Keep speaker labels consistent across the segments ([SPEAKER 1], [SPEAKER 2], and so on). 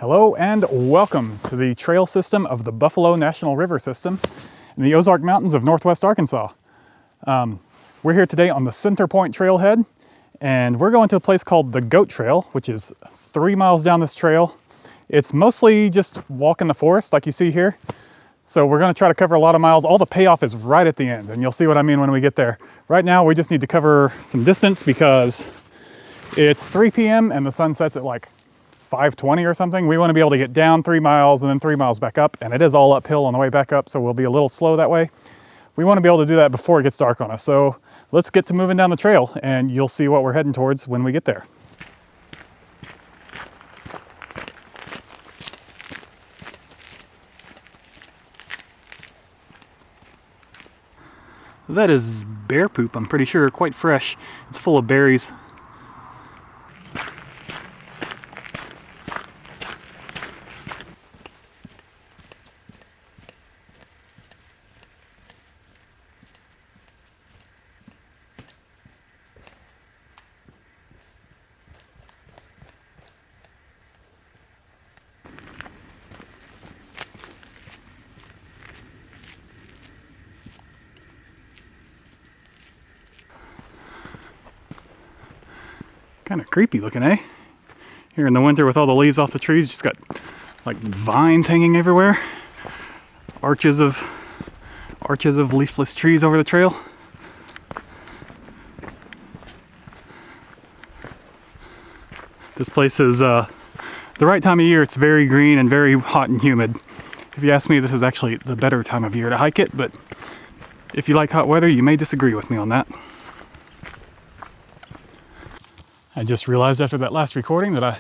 [SPEAKER 1] Hello and welcome to the trail system of the Buffalo National River System in the Ozark Mountains of northwest Arkansas. We're here today on the Center Point trailhead, and we're going to a place called the Goat Trail, which is 3 miles down this trail. It's mostly just walk in the forest like you see here. So we're going to try to cover a lot of miles. All the payoff is right at the end, and you'll see what I mean when we get there. Right now we just need to cover some distance because it's 3 p.m. and the sun sets at like 5:20 or something. We want to be able to get down 3 miles and then 3 miles back up, and it is all uphill on the way back up, so we'll be a little slow that way. We want to be able to do that before it gets dark on us. So let's get to moving down the trail, and you'll see what we're heading towards when we get there. That is bear poop, I'm pretty sure, quite fresh. It's full of berries. Kind of creepy looking, eh? Here in the winter with all the leaves off the trees, just got like vines hanging everywhere. Arches of leafless trees over the trail. This place is the right time of year. It's very green and very hot and humid. If you ask me, this is actually the better time of year to hike it, but if you like hot weather, you may disagree with me on that. I just realized after that last recording that I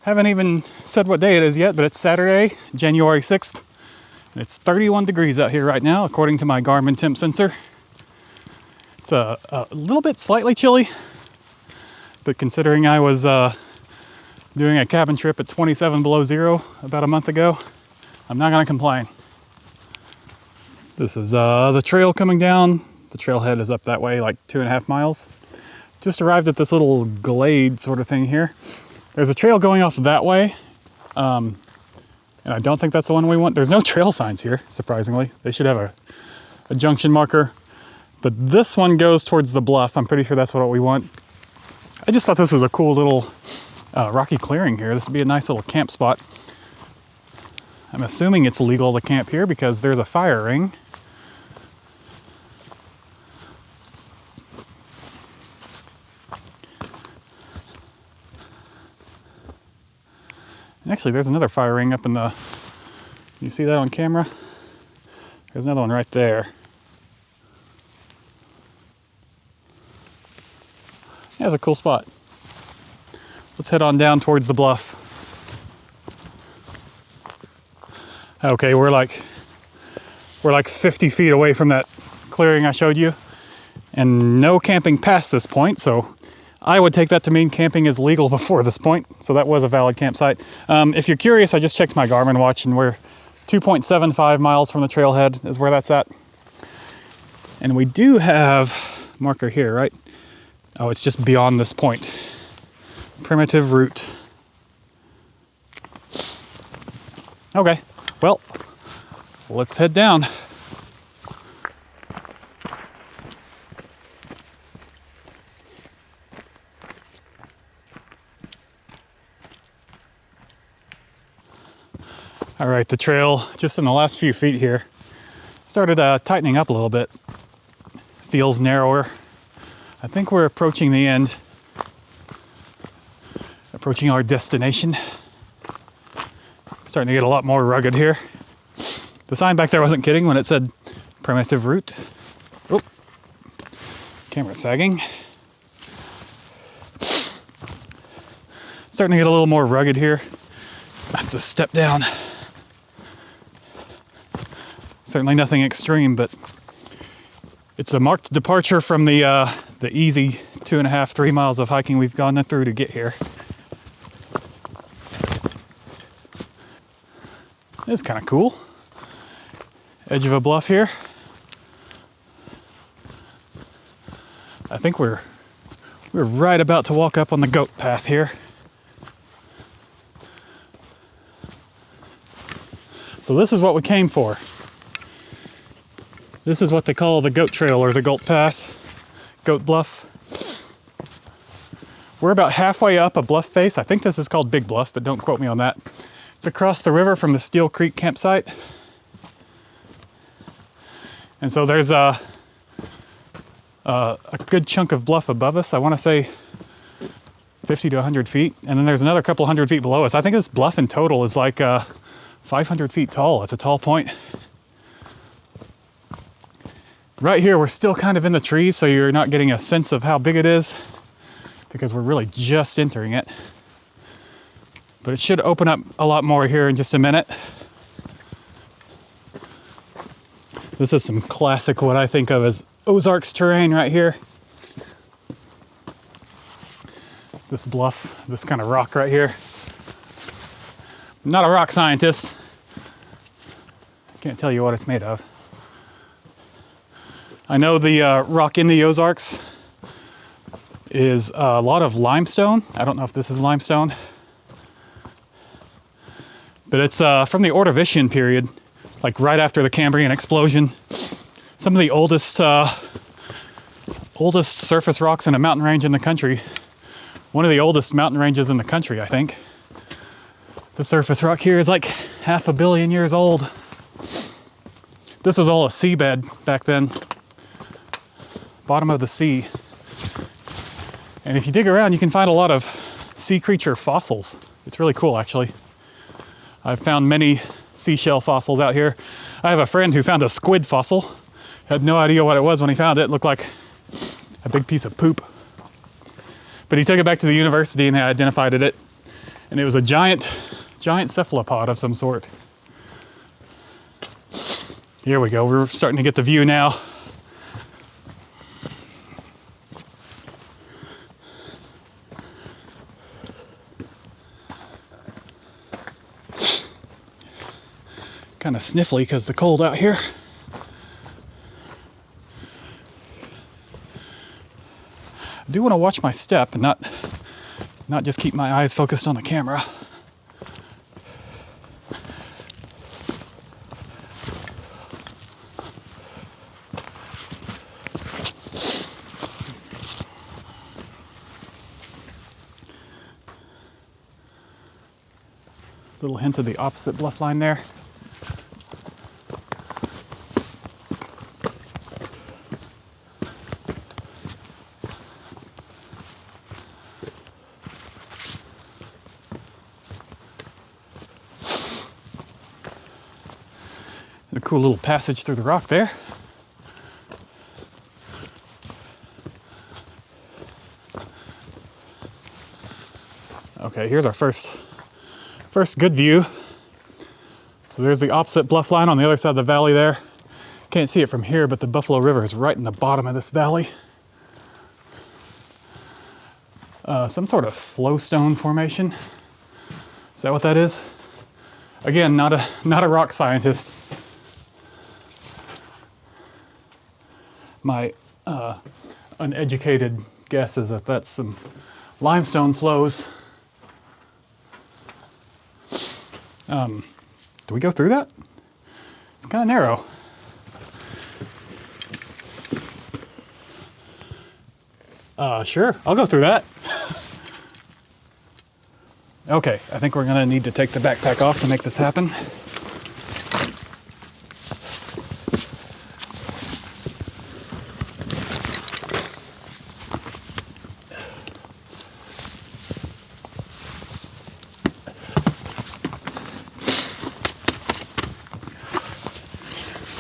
[SPEAKER 1] haven't even said what day it is yet, but it's Saturday, January 6th, and it's 31 degrees out here right now, according to my Garmin temp sensor. It's a little bit slightly chilly, but considering I was doing a cabin trip at 27 below zero about a month ago, I'm not gonna complain. This is the trail coming down. The trailhead is up that way, like 2.5 miles. Just arrived at this little glade sort of thing here. There's a trail going off that way, and I don't think that's the one we want. There's no trail signs here, surprisingly. They should have a junction marker, but this one goes towards the bluff. I'm pretty sure that's what we want. I just thought this was a cool little rocky clearing here. This would be a nice little camp spot. I'm assuming it's legal to camp here because there's a fire ring. Actually, there's another fire ring up in the, you see that on camera? There's another one right there. Yeah, it's a cool spot. Let's head on down towards the bluff. Okay, we're like 50 feet away from that clearing I showed you, and no camping past this point, so I would take that to mean camping is legal before this point, so that was a valid campsite. If you're curious, I just checked my Garmin watch, and we're 2.75 miles from the trailhead is where that's at. And we do have a marker here, right? Oh, it's just beyond this point. Primitive route. Okay, well, let's head down. All right, the trail, just in the last few feet here, started tightening up a little bit. Feels narrower. I think we're approaching the end, approaching our destination. Starting to get a lot more rugged here. The sign back there wasn't kidding when it said primitive route. Oh, camera sagging. Starting to get a little more rugged here. I have to step down. Certainly nothing extreme, but it's a marked departure from the easy 2.5, 3 miles of hiking we've gone through to get here. It's kind of cool. Edge of a bluff here. I think we're right about to walk up on the goat path here. So this is what we came for. This is what they call the goat trail or the goat path, goat bluff. We're about halfway up a bluff face. I think this is called Big Bluff, but don't quote me on that. It's across the river from the Steel Creek campsite. And so there's a good chunk of bluff above us. I want to say 50 to 100 feet. And then there's another couple hundred feet below us. I think this bluff in total is like 500 feet tall. It's a tall point. Right here, we're still kind of in the trees, so you're not getting a sense of how big it is because we're really just entering it. But it should open up a lot more here in just a minute. This is some classic, what I think of as Ozarks terrain right here. This bluff, this kind of rock right here. I'm not a rock scientist. I can't tell you what it's made of. I know the rock in the Ozarks is a lot of limestone. I don't know if this is limestone, but it's from the Ordovician period, like right after the Cambrian explosion. Some of the oldest surface rocks in a mountain range in the country. One of the oldest mountain ranges in the country, I think. The surface rock here is like 500 million years old. This was all a seabed back then. Bottom of the sea. And if you dig around, you can find a lot of sea creature fossils. It's really cool, actually. I've found many seashell fossils out here. I have a friend who found a squid fossil. Had no idea what it was when he found it. It looked like a big piece of poop. But he took it back to the university and they identified it. And it was a giant cephalopod of some sort. Here we go. We're starting to get the view now. Kind of sniffly because the cold out here. I do want to watch my step and not just keep my eyes focused on the camera. Little hint of the opposite bluff line there. A cool little passage through the rock there. Okay, here's our first good view. So there's the opposite bluff line on the other side of the valley there. Can't see it from here, but the Buffalo River is right in the bottom of this valley. Some sort of flowstone formation. Is that what that is? Again, not a rock scientist. My uneducated guess is that that's some limestone flows. Do we go through that? It's kind of narrow. Sure, I'll go through that. Okay, I think we're gonna need to take the backpack off to make this happen.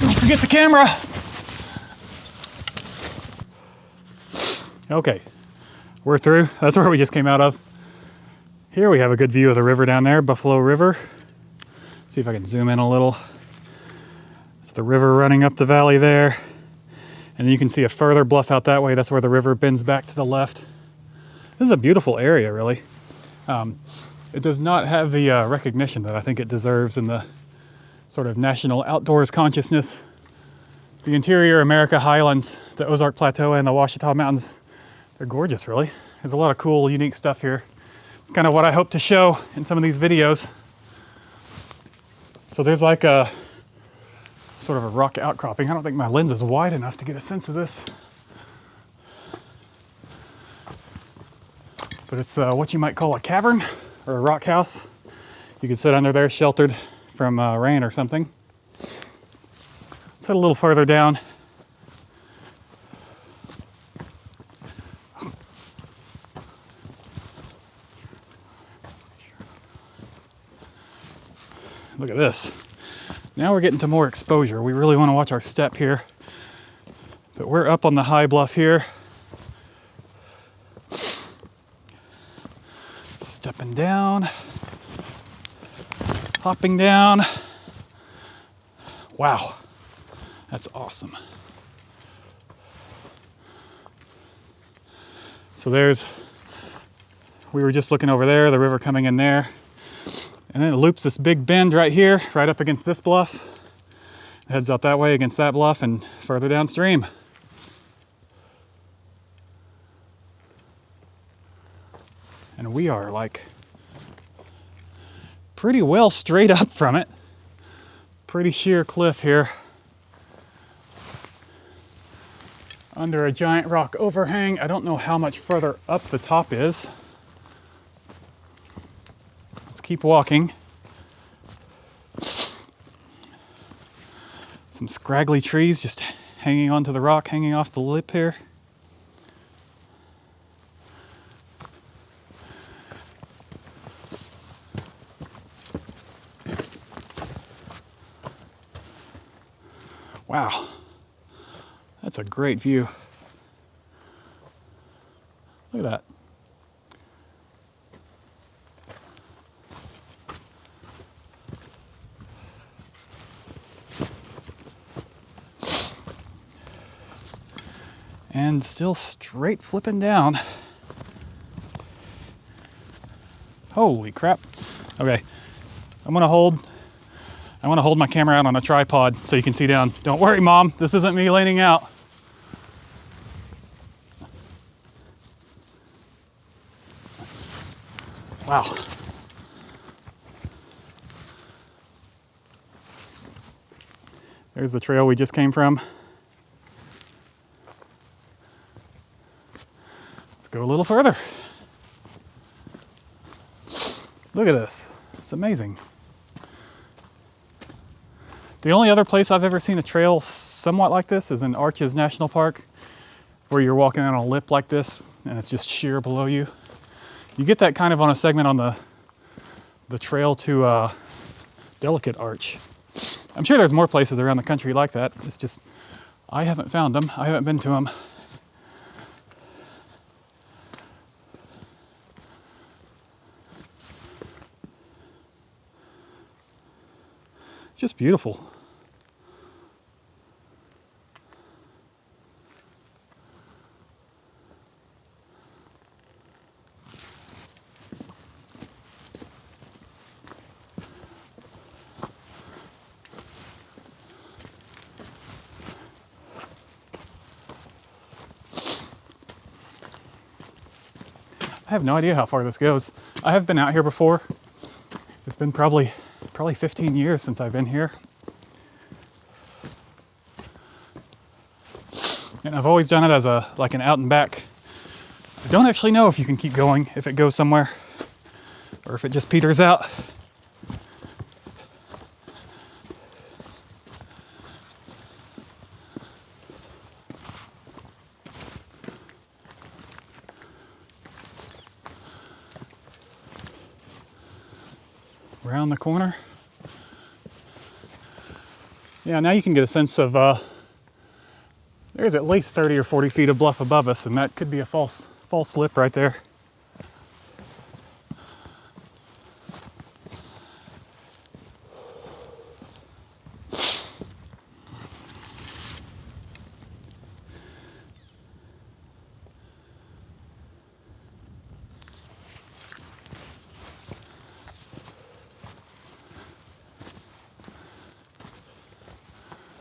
[SPEAKER 1] Don't forget the camera. Okay, we're through. That's where we just came out of. Here we have a good view of the river down there, Buffalo River. See if I can zoom in a little. It's the river running up the valley there. And then you can see a further bluff out that way. That's where the river bends back to the left. This is a beautiful area, really. It does not have the recognition that I think it deserves in the sort of national outdoors consciousness. The interior America highlands, the Ozark Plateau and the Ouachita Mountains, they're gorgeous, really. There's a lot of cool, unique stuff here. It's kind of what I hope to show in some of these videos. So there's like a sort of a rock outcropping. I don't think my lens is wide enough to get a sense of this. But it's what you might call a cavern or a rock house. You could sit under there sheltered from rain or something. Let's head a little further down. Look at this. Now we're getting to more exposure. We really want to watch our step here. But we're up on the high bluff here. Stepping down. Hopping down. Wow. That's awesome. So we were just looking over there, the river coming in there. And then it loops this big bend right here, right up against this bluff. It heads out that way against that bluff and further downstream. And we are like pretty well straight up from it. Pretty sheer cliff here. Under a giant rock overhang. I don't know how much further up the top is. Keep walking. Some scraggly trees just hanging onto the rock, hanging off the lip here. Wow, that's a great view. Look at that. And still straight flipping down. Holy crap. Okay, I want to hold my camera out on a tripod so you can see down. Don't worry, Mom, this isn't me leaning out. Wow. There's the trail we just came from. Go a little further. Look at this. It's amazing. The only other place I've ever seen a trail somewhat like this is in Arches National Park, where you're walking on a lip like this and it's just sheer below you. You get that kind of on a segment on the trail to Delicate Arch. I'm sure there's more places around the country like that. It's just, I haven't found them. I haven't been to them. Just beautiful. I have no idea how far this goes. I have been out here before. It's been probably 15 years since I've been here. And I've always done it as like an out and back. I don't actually know if you can keep going, if it goes somewhere, or if it just peters out. Around the corner. Yeah, now you can get a sense of there's at least 30 or 40 feet of bluff above us, and that could be a false lip right there.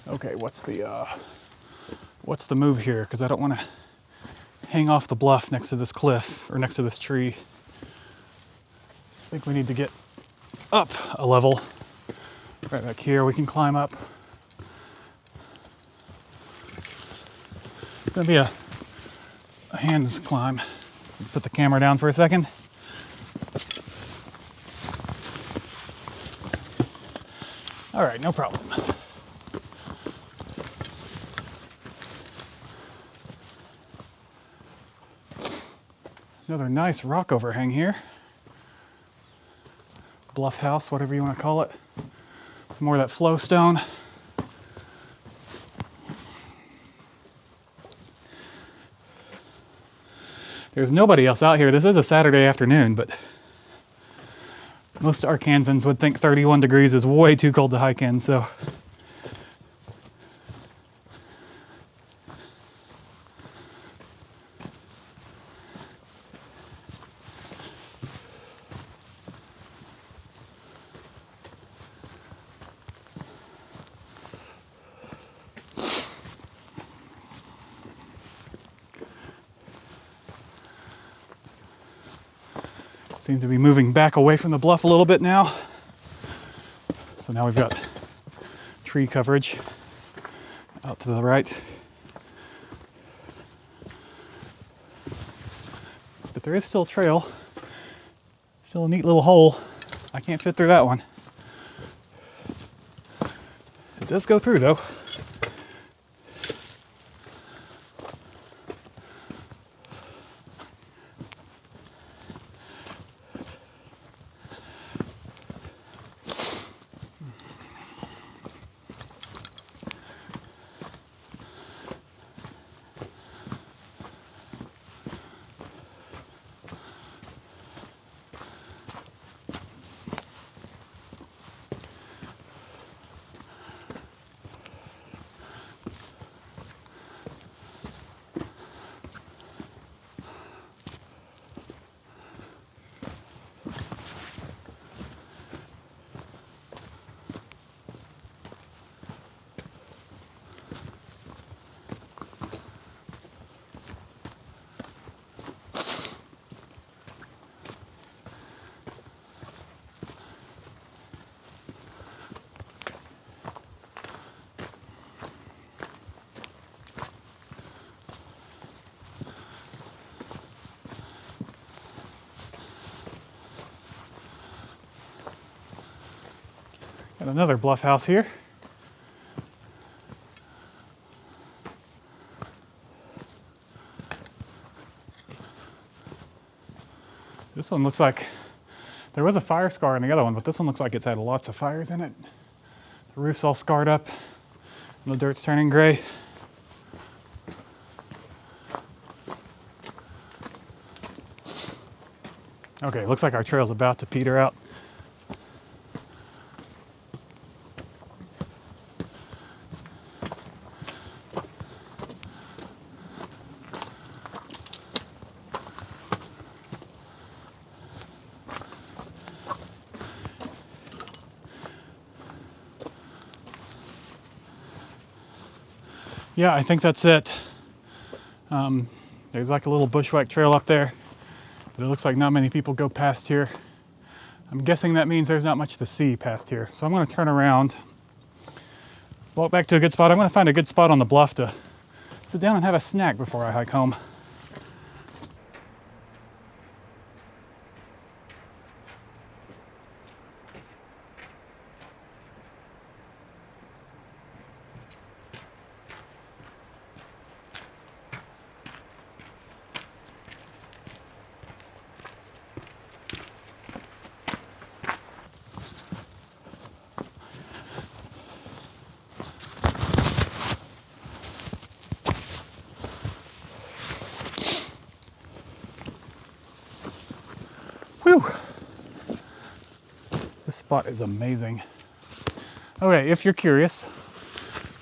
[SPEAKER 1] Okay, what's the move here? Because I don't want to hang off the bluff next to this cliff or next to this tree. I think we need to get up a level Right back here, we can climb up. It's gonna be a hands climb. Put the camera down for a second. All right, no problem. Another nice rock overhang here. Bluff house, whatever you want to call it. Some more of that flow stone. There's nobody else out here. This is a Saturday afternoon, but most Arkansans would think 31 degrees is way too cold to hike in, so. Seem to be moving back away from the bluff a little bit now. So now we've got tree coverage out to the right. But there is still a trail. Still a neat little hole. I can't fit through that one. It does go through though. Got another bluff house here. This one looks like there was a fire scar in the other one, but this one looks like it's had lots of fires in it. The roof's all scarred up and the dirt's turning gray. Okay, looks like our trail's about to peter out. Yeah, I think that's it. There's like a little bushwhack trail up there, but it looks like not many people go past here. I'm guessing that means there's not much to see past here. So I'm gonna turn around, walk back to a good spot. I'm gonna find a good spot on the bluff to sit down and have a snack before I hike home. Whew. This spot is amazing. Okay, if you're curious,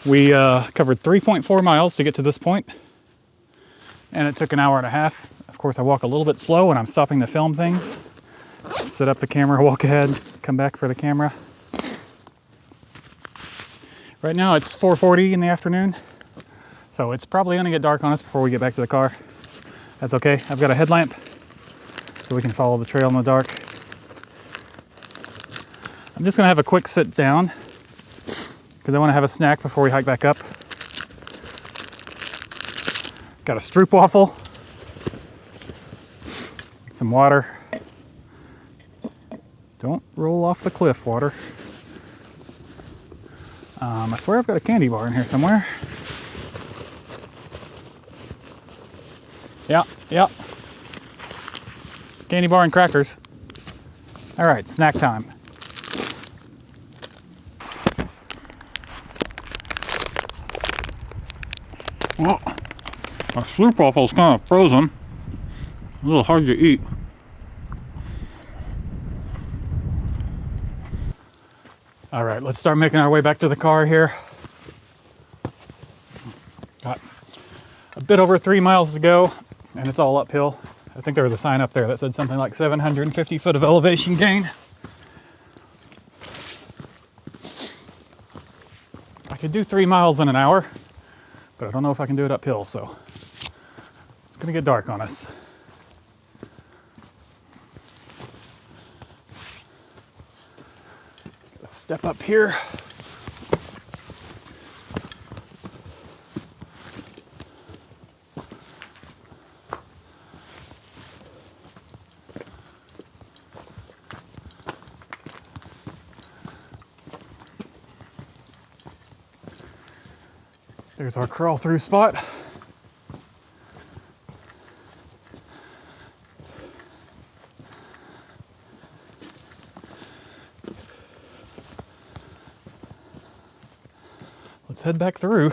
[SPEAKER 1] we covered 3.4 miles to get to this point, and it took an hour and a half. Of course, I walk a little bit slow when I'm stopping to film things. Set up the camera, walk ahead, come back for the camera. Right now it's 4:40 in the afternoon, so it's probably gonna get dark on us before we get back to the car. That's okay, I've got a headlamp, so we can follow the trail in the dark. I'm just gonna have a quick sit down because I want to have a snack before we hike back up. Got a stroopwafel, some water. Don't roll off the cliff, water. I swear I've got a candy bar in here somewhere. Yeah. Candy bar and crackers. All right, snack time. Well, my stroopwafel is kind of frozen. A little hard to eat. All right, let's start making our way back to the car here. Got a bit over 3 miles to go, and it's all uphill. I think there was a sign up there that said something like 750 foot of elevation gain. I could do 3 miles in an hour, but I don't know if I can do it uphill, so it's gonna get dark on us. Let's step up here. There's our crawl through spot. Let's head back through.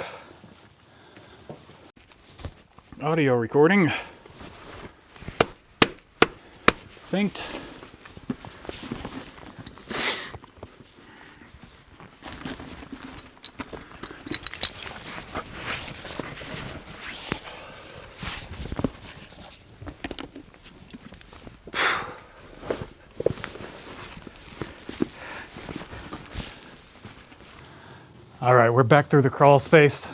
[SPEAKER 1] Audio recording. Synced. All right, we're back through the crawl space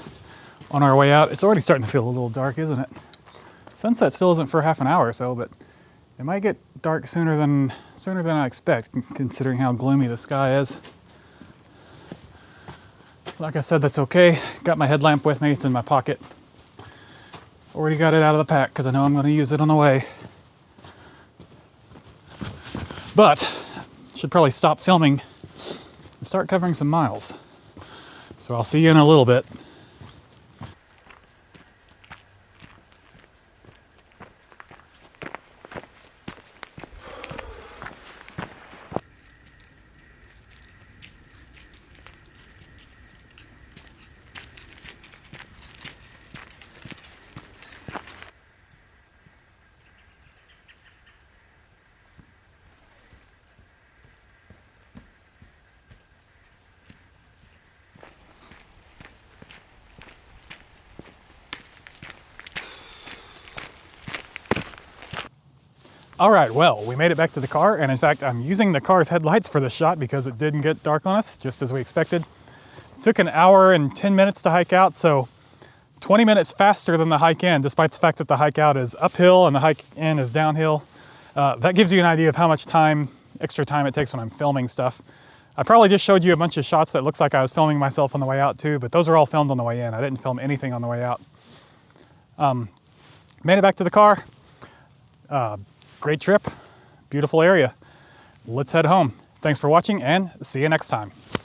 [SPEAKER 1] on our way out. It's already starting to feel a little dark, isn't it? Sunset still isn't for half an hour or so, but it might get dark sooner than I expect, considering how gloomy the sky is. Like I said, that's okay. Got my headlamp with me, it's in my pocket. Already got it out of the pack because I know I'm going to use it on the way. But should probably stop filming and start covering some miles. So I'll see you in a little bit. All right, well, we made it back to the car, and in fact, I'm using the car's headlights for this shot because it didn't get dark on us, just as we expected. It took an hour and 10 minutes to hike out, so 20 minutes faster than the hike in, despite the fact that the hike out is uphill and the hike in is downhill. That gives you an idea of how much extra time it takes when I'm filming stuff. I probably just showed you a bunch of shots that looks like I was filming myself on the way out too, but those are all filmed on the way in. I didn't film anything on the way out. Made it back to the car. Great trip, beautiful area. Let's head home. Thanks for watching and see you next time.